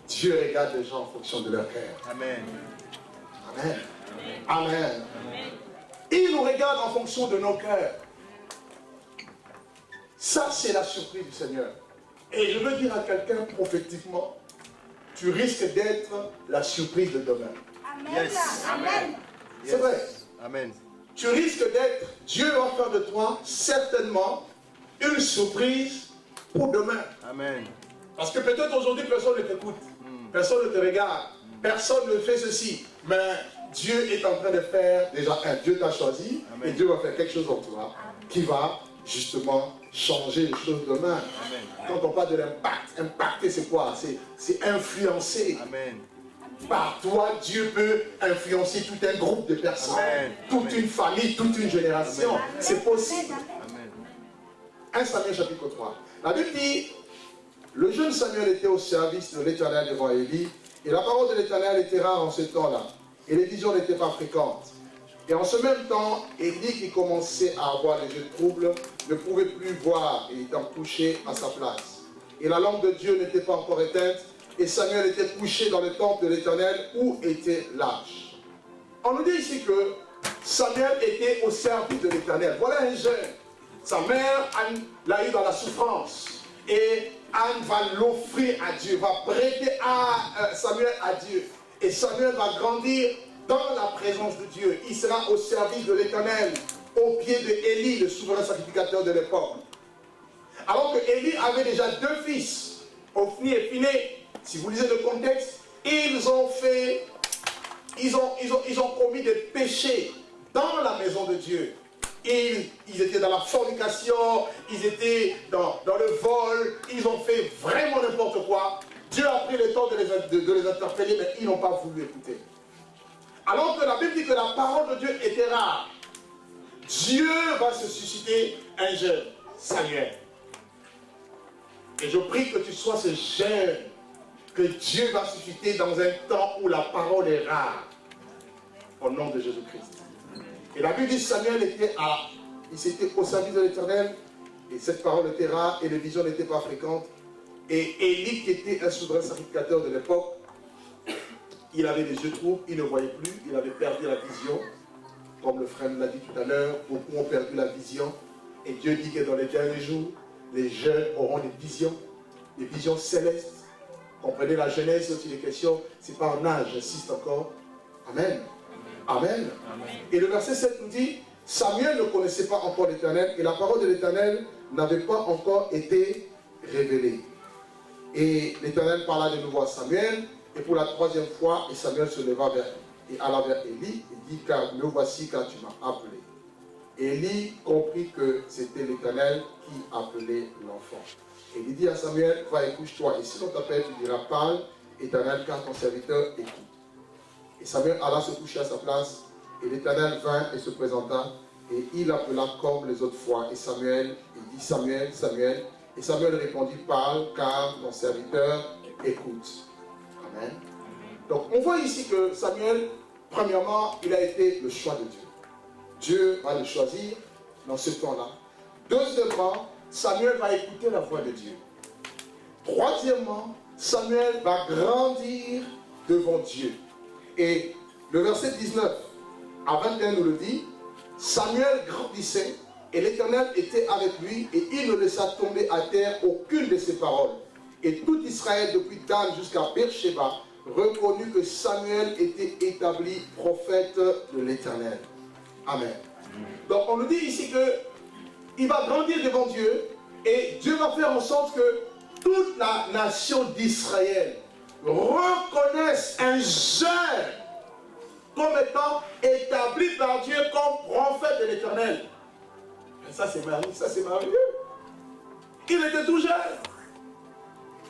Dieu regarde les gens en fonction de leur cœur. Amen. Amen. Amen. Il nous regarde en fonction de nos cœurs. Ça, c'est la surprise du Seigneur. Et je veux dire à quelqu'un prophétiquement, tu risques d'être la surprise de demain. Yes. Amen. C'est vrai. Amen. Tu risques d'être, Dieu va faire de toi certainement une surprise pour demain. Amen. Parce que peut-être aujourd'hui, personne ne t'écoute, personne ne te regarde, personne ne fait ceci. Mais Dieu est en train de faire, déjà, Dieu t'a choisi, Amen. et Dieu va faire quelque chose en toi qui va justement changer les choses demain. Amen. Quand on parle de l'impact, impacter c'est quoi? C'est influencer. Amen. Par toi, Dieu peut influencer tout un groupe de personnes, Amen. toute Amen. une famille, toute une génération. Amen. C'est possible. Amen. 1 Samuel chapitre 3. La Bible dit, le jeune Samuel était au service de l'Éternel devant Élie, Et la parole de l'Éternel était rare en ce temps-là. Et les visions n'étaient pas fréquentes. Et en ce même temps, Élie, qui commençait à avoir des yeux troubles, ne pouvait plus voir et étant couché à sa place. Et la lampe de Dieu n'était pas encore éteinte, et Samuel était couché dans le temple de l'Éternel où était l'arche. On nous dit ici que Samuel était au service de l'Éternel. Voilà un jeune. Sa mère, Anne, l'a eu dans la souffrance. Et Anne va l'offrir à Dieu, va prêter à Samuel à Dieu. Et Samuel va grandir dans la présence de Dieu. Il sera au service de l'Éternel, au pied de Élie, le souverain sacrificateur de l'époque. Alors que Élie avait déjà 2 fils, Ophni et Phiné. Si vous lisez le contexte, ils ont commis des péchés dans la maison de Dieu. Ils étaient dans la fornication, ils étaient dans le vol, ils ont fait vraiment n'importe quoi. Dieu a pris le temps de les interpeller, mais ils n'ont pas voulu écouter. Alors que la Bible dit que la parole de Dieu était rare. Dieu va se susciter un jeune, Samuel. Et je prie que tu sois ce jeune que Dieu va susciter dans un temps où la parole est rare. Au nom de Jésus-Christ. Et la Bible dit que Samuel il s'était au service de l'Éternel, et cette parole était rare, et les visions n'étaient pas fréquentes. Et Élie, qui était un souverain sacrificateur de l'époque, il avait des yeux troubles, il ne voyait plus, il avait perdu la vision. Comme le frère l'a dit tout à l'heure, beaucoup ont perdu la vision. Et Dieu dit que dans les derniers jours, les jeunes auront des visions célestes. Comprenez la Genèse, c'est aussi des questions, ce n'est pas en âge, j'insiste encore. Amen. Amen. Amen. Et le verset 7 nous dit, Samuel ne connaissait pas encore l'Éternel et la parole de l'Éternel n'avait pas encore été révélée. Et l'Éternel parla de nouveau à Samuel, et pour la 3e fois, et Samuel se leva et alla vers Élie et dit, car me voici car tu m'as appelé. Élie comprit que c'était l'Éternel qui appelait l'enfant. Et il dit à Samuel, va et couche-toi, et si l'on t'appelle, tu diras, parle, Éternel, car ton serviteur écoute. Et Samuel alla se coucher à sa place, et l'Éternel vint et se présenta, et il appela comme les autres fois, et Samuel, il dit, Samuel, Samuel, et Samuel répondit, parle, car ton serviteur écoute. Amen. Donc on voit ici que Samuel, premièrement, il a été le choix de Dieu. Dieu va le choisir dans ce temps-là. Deuxièmement, Samuel va écouter la voix de Dieu. Troisièmement, Samuel va grandir devant Dieu. Et le verset 19 à 21 nous le dit, Samuel grandissait et l'Éternel était avec lui et il ne laissa tomber à terre aucune de ses paroles. Et tout Israël, depuis Dan jusqu'à Beersheba, reconnut que Samuel était établi prophète de l'Éternel. Amen. Donc on nous dit ici qu'il va grandir devant Dieu et Dieu va faire en sorte que toute la nation d'Israël reconnaisse un jeune comme étant établi par Dieu comme prophète de l'Éternel. Ça c'est merveilleux. Il était tout jeune.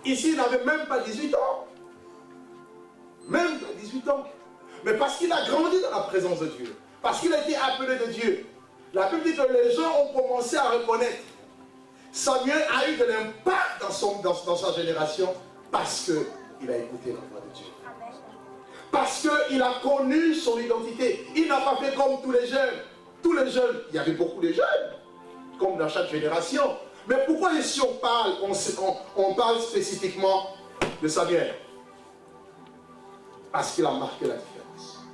Ici, il n'avait même pas 18 ans. Même pas 18 ans. Mais parce qu'il a grandi dans la présence de Dieu. Parce qu'il a été appelé de Dieu. La Bible dit que les gens ont commencé à reconnaître. Samuel a eu de l'impact dans sa génération parce qu'il a écouté la voix de Dieu. Parce qu'il a connu son identité. Il n'a pas fait comme tous les jeunes. Tous les jeunes, il y avait beaucoup de jeunes, comme dans chaque génération. Mais pourquoi ici on parle spécifiquement de Samuel? Parce qu'il a marqué la différence.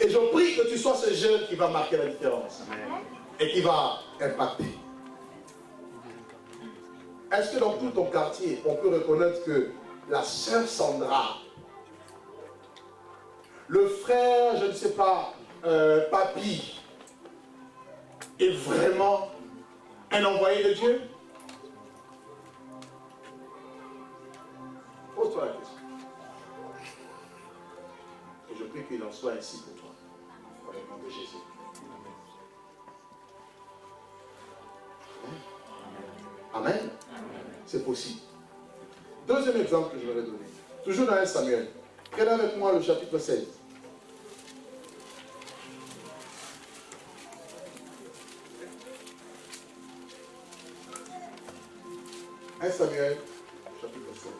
Et je prie que tu sois ce jeune qui va marquer la différence. Amen. Et qui va impacter. Est-ce que dans tout ton quartier, on peut reconnaître que la sœur Sandra, le frère, je ne sais pas, Papy, est vraiment un envoyé de Dieu? Pose-toi la question. Et je prie qu'il en soit ainsi pour toi. Au nom de Jésus. Amen. Amen. C'est possible. Deuxième exemple que je vais donner. Toujours dans 1 Samuel. Prenez avec moi le chapitre 16. 1 Samuel, chapitre 16.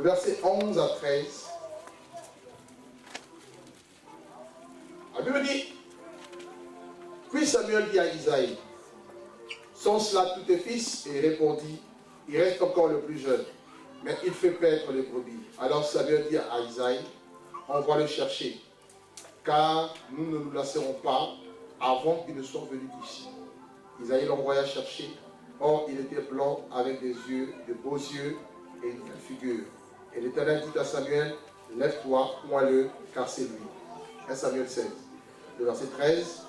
versets 11 à 13. La Bible dit, puis Samuel dit à Isaïe, sont cela tous tes fils? Et il répondit, il reste encore le plus jeune, mais il fait paître les brebis. Alors Samuel dit à Isaïe, on va le chercher, car nous ne nous lasserons pas avant qu'il ne soit venu d'ici. Isaïe l'envoya chercher. Or, il était blanc avec des yeux, de beaux yeux et une belle figure. Et l'Éternel dit à Samuel, lève-toi, oins-le, car c'est lui. 1 Samuel 16. Le verset 13.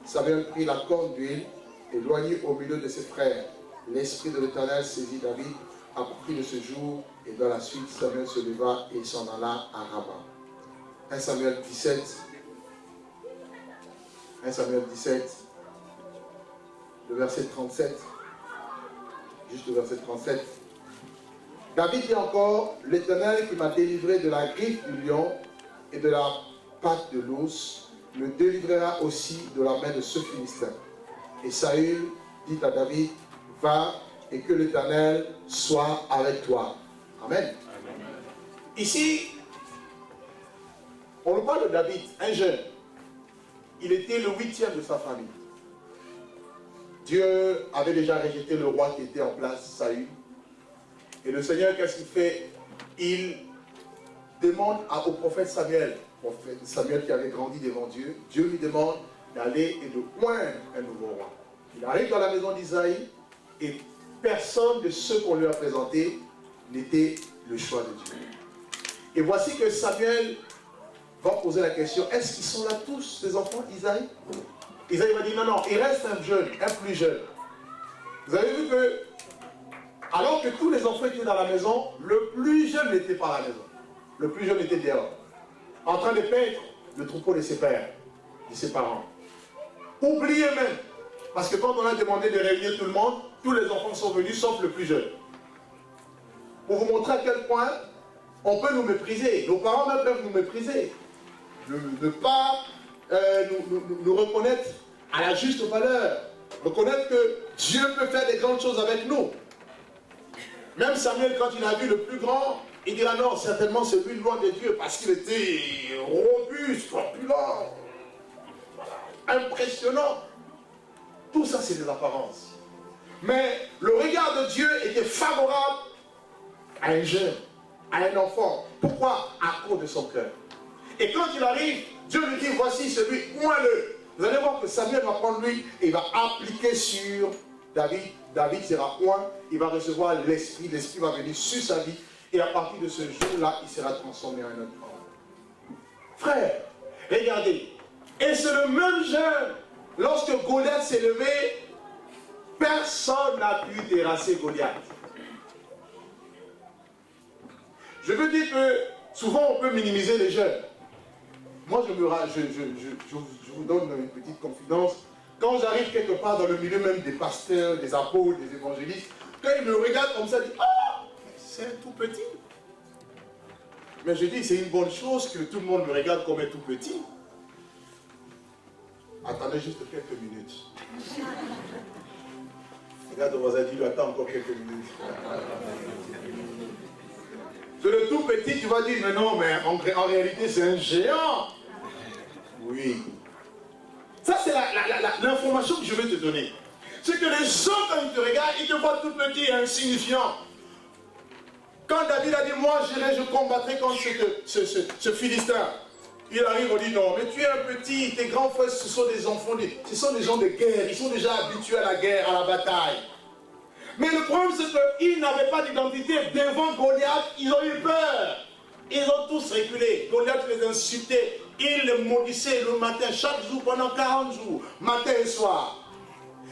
Samuel prit la corne d'huile, éloigné au milieu de ses frères. L'Esprit de l'Éternel saisit David à partir de ce jour, et dans la suite, Samuel se leva et s'en alla à Rama. 1 Samuel 17. 1 Samuel 17. Le verset 37. Juste le verset 37. David dit encore, l'Éternel qui m'a délivré de la griffe du lion et de la patte de l'ours, me délivrera aussi de la main de ce Philistin. Et Saül dit à David, va et que l'Éternel soit avec toi. Amen. Amen. Ici, on nous parle de David, un jeune. Il était le 8e de sa famille. Dieu avait déjà rejeté le roi qui était en place, Saül. Et le Seigneur, qu'est-ce qu'il fait? Il demande au prophète Samuel qui avait grandi devant Dieu, Dieu lui demande d'aller et de oindre un nouveau roi. Il arrive dans la maison d'Isaïe et personne de ceux qu'on lui a présentés n'était le choix de Dieu. Et voici que Samuel va poser la question, est-ce qu'ils sont là tous, ces enfants, Isaïe? Isaïe va dire, non, non, il reste un jeune, un plus jeune. Vous avez vu que, alors que tous les enfants étaient dans la maison, le plus jeune n'était pas à la maison. Le plus jeune était dehors, en train de paître le troupeau de ses pères, de ses parents. Oubliez même, parce que quand on a demandé de réunir tout le monde, tous les enfants sont venus, sauf le plus jeune. Pour vous montrer à quel point on peut nous mépriser. Nos parents même peuvent nous mépriser. Ne pas nous reconnaître à la juste valeur. Reconnaître que Dieu peut faire des grandes choses avec nous. Même Samuel, quand il a vu le plus grand, il dit, ah non, certainement c'est lui loin de Dieu, parce qu'il était robuste, corpulent, impressionnant. Tout ça, c'est des apparences. Mais le regard de Dieu était favorable à un jeune, à un enfant. Pourquoi? À cause de son cœur. Et quand il arrive, Dieu lui dit, voici celui, oins-le. Vous allez voir que Samuel va prendre lui et il va appliquer sur David. David sera oint, il va recevoir l'Esprit. L'Esprit va venir sur sa vie. Et à partir de ce jour-là, il sera transformé en un autre homme. Frère, regardez. Et c'est le même jeune. Lorsque Goliath s'est levé, personne n'a pu terrasser Goliath. Je veux dire que souvent on peut minimiser les jeunes. Moi, je vous donne une petite confidence. Quand j'arrive quelque part dans le milieu même des pasteurs, des apôtres, des évangélistes, quand ils me regardent comme ça, ils disent « Ah, c'est un tout petit !» Mais je dis, c'est une bonne chose que tout le monde me regarde comme un tout petit. Attendez juste quelques minutes. Regarde ton voisin, dis-lui, attends encore quelques minutes. C'est le tout petit, tu vas dire, mais non, mais en réalité, c'est un géant. Oui. Ça, c'est l'information que je vais te donner. C'est que les autres, quand ils te regardent, ils te voient tout petit et insignifiant. Quand David a dit, moi, j'irai, je combattrai contre ce Philistin. Il arrive, on dit, non, mais tu es un petit, tes grands frères, ce sont des enfants, ce sont des gens de guerre, ils sont déjà habitués à la guerre, à la bataille. Mais le problème, c'est qu'ils n'avaient pas d'identité. Devant Goliath, ils ont eu peur. Ils ont tous reculé. Goliath les insultait. Il les maudissait le matin, chaque jour, pendant 40 jours, matin et soir.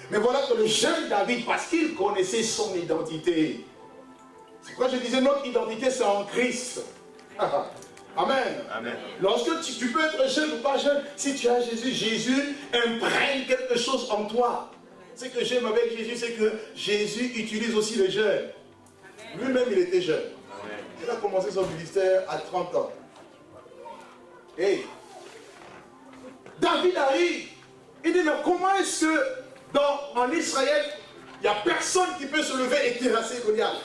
Mais voilà que le jeune David, parce qu'il connaissait son identité. C'est pourquoi je disais, notre identité, c'est en Christ. Amen. Amen. Lorsque tu peux être jeune ou pas jeune, si tu as Jésus, Jésus imprègne quelque chose en toi. Ce que j'aime avec Jésus, c'est que Jésus utilise aussi les jeunes. Lui-même, il était jeune. Amen. Il a commencé son ministère à 30 ans. Et David arrive. Il dit, mais comment est-ce que en Israël, il n'y a personne qui peut se lever et terrasser Goliath?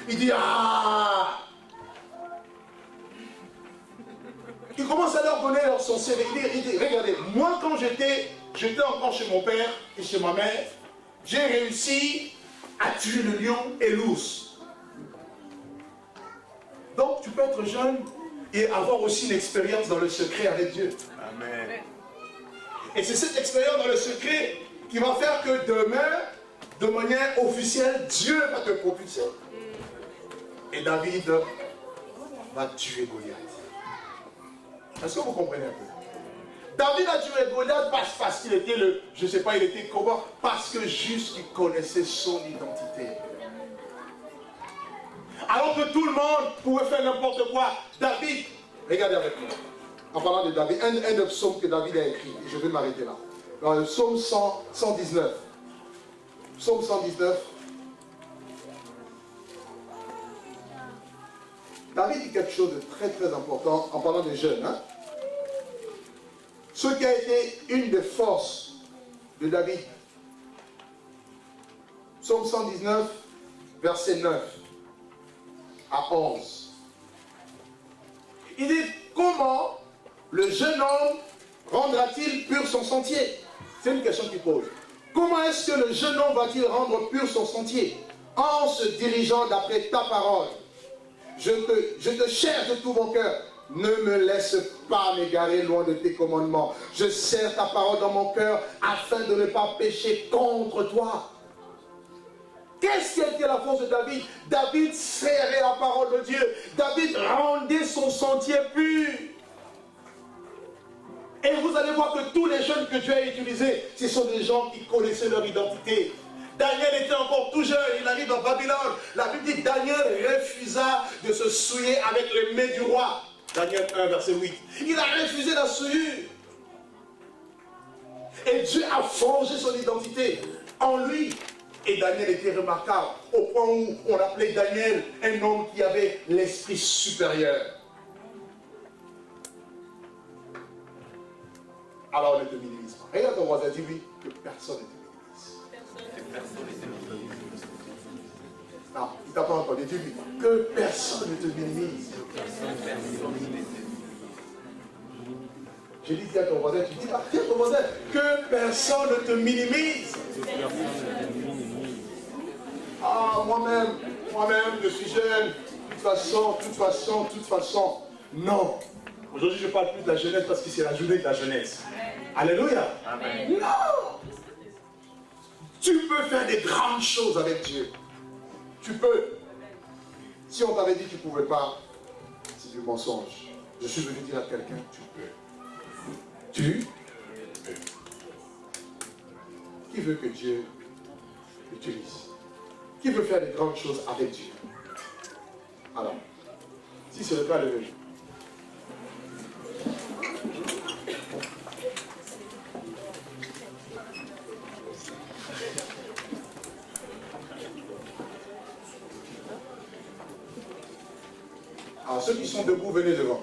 Il dit, ah! Il commence à leur donner son CV. Il dit, regardez, moi quand j'étais encore chez mon père et chez ma mère, j'ai réussi à tuer le lion et l'ours. Donc tu peux être jeune et avoir aussi une expérience dans le secret avec Dieu. Amen. Et c'est cette expérience dans le secret qui va faire que demain, de manière officielle, Dieu va te propulser. Et David va tuer Goliath. Est-ce que vous comprenez un peu? David a tué Goliath parce qu'il était je ne sais pas, il était comment? Parce que juste il connaissait son identité. Alors que tout le monde pouvait faire n'importe quoi. David, regardez avec moi. En parlant de David, un des psaumes que David a écrit, et je vais m'arrêter là. Dans le psaume 119. Psaume 119. David dit quelque chose de très très important en parlant des jeunes. Hein? Ce qui a été une des forces de David. Psaume 119, verset 9 à 11. Il dit, comment le jeune homme rendra-t-il pur son sentier? C'est une question qu'il pose. Comment est-ce que le jeune homme va-t-il rendre pur son sentier? En se dirigeant d'après ta parole. Je te cherche de tout mon cœur. Ne me laisse pas m'égarer loin de tes commandements. Je serre ta parole dans mon cœur afin de ne pas pécher contre toi. Qu'est-ce qui a été la force de David? David serrait la parole de Dieu. David rendait son sentier pur. Et vous allez voir que tous les jeunes que Dieu a utilisés, ce sont des gens qui connaissaient leur identité. Daniel était encore tout jeune, il arrive dans Babylone. La Bible dit que Daniel refusa de se souiller avec les mets du roi. Daniel 1, verset 8. Il a refusé la souillure. Et Dieu a forgé son identité en lui. Et Daniel était remarquable au point où on appelait Daniel un homme qui avait l'esprit supérieur. Alors ne te minimise pas. Regarde ton voisin, dis-lui que personne ne te minimise. Non, il t'a pas entendu, dis-lui que personne ne te minimise. J'ai dit à ton voisin, tu dis à ton voisin que personne ne te minimise. Ah, moi-même, je suis jeune. De toute façon, non. Aujourd'hui, je ne parle plus de la jeunesse parce que c'est la journée de la jeunesse. Alléluia. Amen. Non. Tu peux faire des grandes choses avec Dieu. Tu peux. Si on t'avait dit que tu ne pouvais pas, c'est du mensonge. Je suis venu dire à quelqu'un, tu peux. Tu peux. Qui veut que Dieu utilise? Qui veut faire des grandes choses avec Dieu? Alors, si c'est le cas, levez-vous. Alors, ceux qui sont debout, venez devant.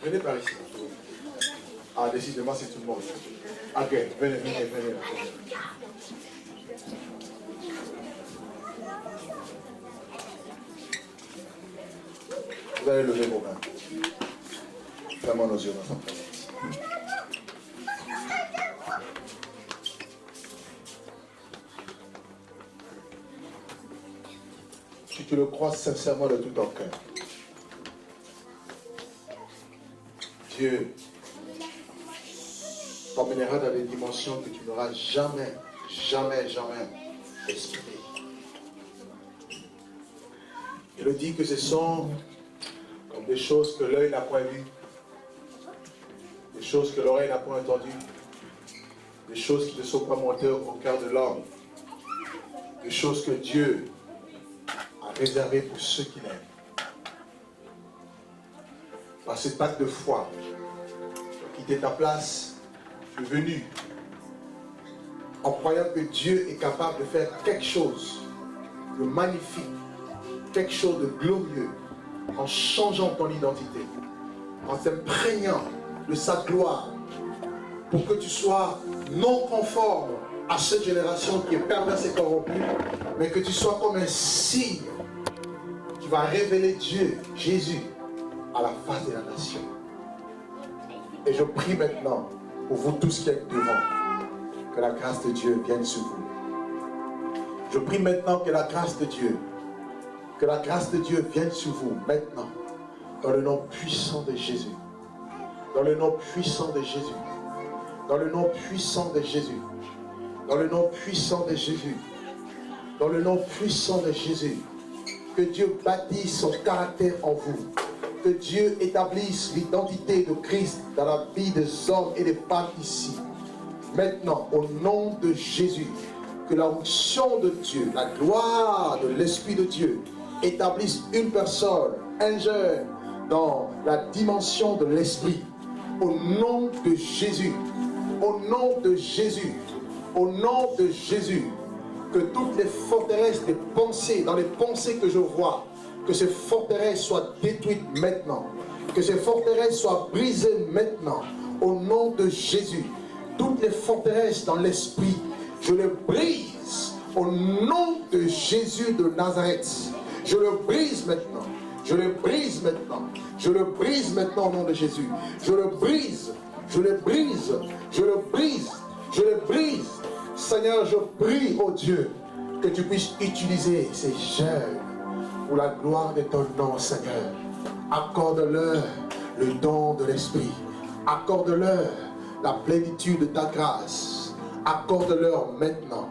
Venez par ici. Ah, décidément, c'est tout le monde. Ok, venez. Vous allez lever vos mains. Fermons nos yeux dans sa présence. Si tu le crois sincèrement de tout ton cœur, Dieu t'emmènera dans des dimensions que tu n'auras jamais espérées. Il dit que ce sont comme des choses que l'œil n'a point vues, des choses que l'oreille n'a point entendues, des choses qui ne sont pas montées au cœur de l'homme, des choses que Dieu a réservé pour ceux qui l'aiment. Par cet acte de foi, tu as quitté ta place, tu es venu en croyant que Dieu est capable de faire quelque chose de magnifique, quelque chose de glorieux, en changeant ton identité, en s'imprégnant de sa gloire, pour que tu sois non conforme à cette génération qui est perverse et corrompue, mais que tu sois comme un signe qui va révéler Dieu, Jésus, à la face de la nation. Et je prie maintenant pour vous tous qui êtes devant, que la grâce de Dieu vienne sur vous. Je prie maintenant que la grâce de Dieu, vienne sur vous maintenant, dans le nom puissant de Jésus. Dans le nom puissant de Jésus. Dans le nom puissant de Jésus. Dans le nom puissant de Jésus. Dans le nom puissant de Jésus. Que Dieu bâtisse son caractère en vous. Que Dieu établisse l'identité de Christ dans la vie des hommes et des femmes ici. Maintenant, au nom de Jésus, que la onction de Dieu, la gloire de l'Esprit de Dieu établisse une personne, un jeune, dans la dimension de l'Esprit. Au nom de Jésus, au nom de Jésus, au nom de Jésus, que toutes les forteresses des pensées, dans les pensées que je vois, que ces forteresses soient détruites maintenant, que ces forteresses soient brisées maintenant, au nom de Jésus. Toutes les forteresses dans l'esprit, je les brise au nom de Jésus de Nazareth. Je le brise maintenant. Je le brise maintenant. Je le brise maintenant au nom de Jésus. Je le brise. Je le brise. Je le brise. Je le brise. Seigneur, je prie, oh Dieu, que tu puisses utiliser ces jeunes pour la gloire de ton nom, Seigneur. Accorde-leur le don de l'esprit. Accorde-leur la plénitude de ta grâce. Accorde-leur maintenant.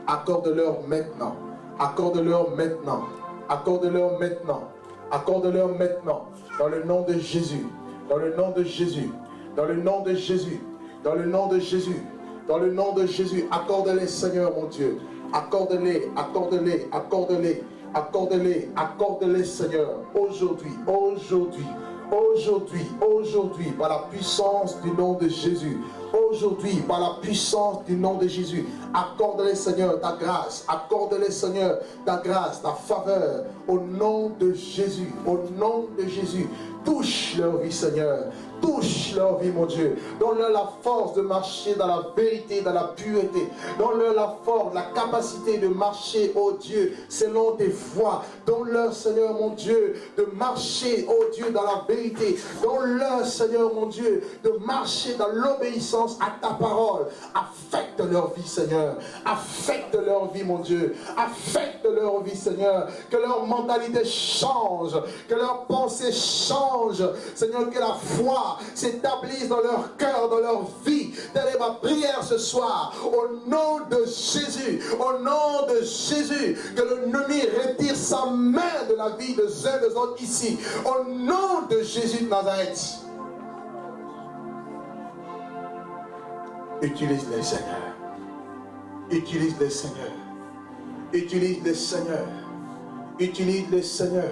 Accorde-leur maintenant. Accorde-leur maintenant. Accorde-leur maintenant. Accorde-leur maintenant. Dans le nom de Jésus. Dans le nom de Jésus. Dans le nom de Jésus. Dans le nom de Jésus. Dans le nom de Jésus. Accorde-les, Seigneur mon Dieu. Accorde-les. Accorde-les. Accorde-les. Accorde-les. Accorde-les, Seigneur. Aujourd'hui. Aujourd'hui. Aujourd'hui, aujourd'hui, par la puissance du nom de Jésus, aujourd'hui, par la puissance du nom de Jésus, accorde-les, Seigneur, ta grâce, accorde-les, Seigneur, ta grâce, ta faveur, au nom de Jésus, au nom de Jésus. Touche leur vie, Seigneur. Touche leur vie, mon Dieu. Donne-leur la force de marcher dans la vérité, dans la pureté. Donne-leur la force, la capacité de marcher, oh Dieu, selon tes voies. Donne-leur, Seigneur, mon Dieu, de marcher, oh Dieu, dans la vérité. Donne-leur, Seigneur, mon Dieu, de marcher dans l'obéissance à ta parole. Affecte leur vie, Seigneur. Affecte leur vie, mon Dieu. Affecte leur vie, Seigneur. Que leur mentalité change. Que leur pensée change. Seigneur, que la foi s'établisse dans leur cœur, dans leur vie. Telle est ma prière ce soir. Au nom de Jésus, au nom de Jésus, que l'ennemi retire sa main de la vie des uns des autres ici. Au nom de Jésus de Nazareth. Utilise-les, Seigneur. Utilise-les, Seigneur. Utilise-les, Seigneur. Utilise-les, Seigneur.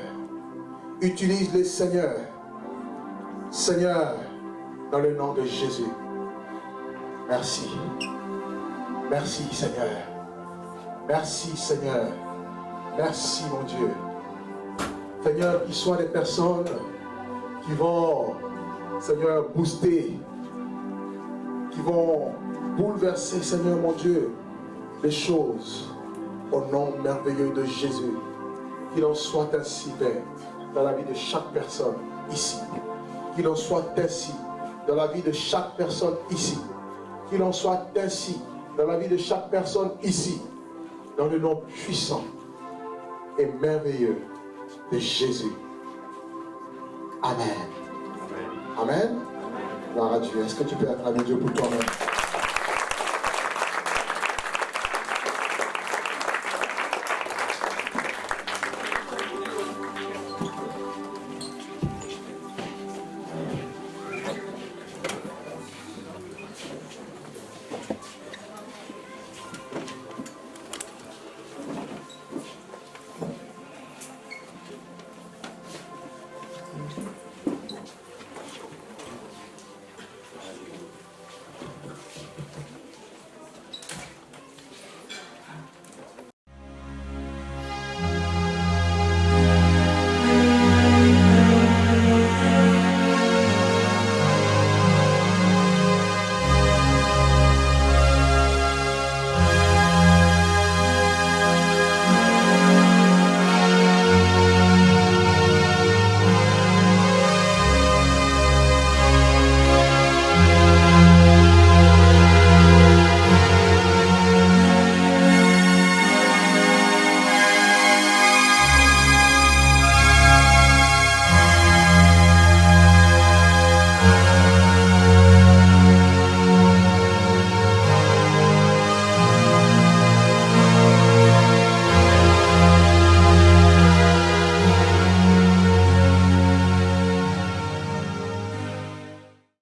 Utilise-les, Seigneur. Seigneur, dans le nom de Jésus. Merci. Merci, Seigneur. Merci, Seigneur. Merci, mon Dieu. Seigneur, qu'il soit des personnes qui vont, Seigneur, booster, qui vont bouleverser, Seigneur, mon Dieu, les choses au nom merveilleux de Jésus. Qu'il en soit ainsi, Père, dans la vie de chaque personne ici. Qu'il en soit ainsi dans la vie de chaque personne ici. Qu'il en soit ainsi dans la vie de chaque personne ici. Dans le nom puissant et merveilleux de Jésus. Amen. Amen. Gloire à Dieu. Est-ce que tu peux acclamer Dieu pour toi-même?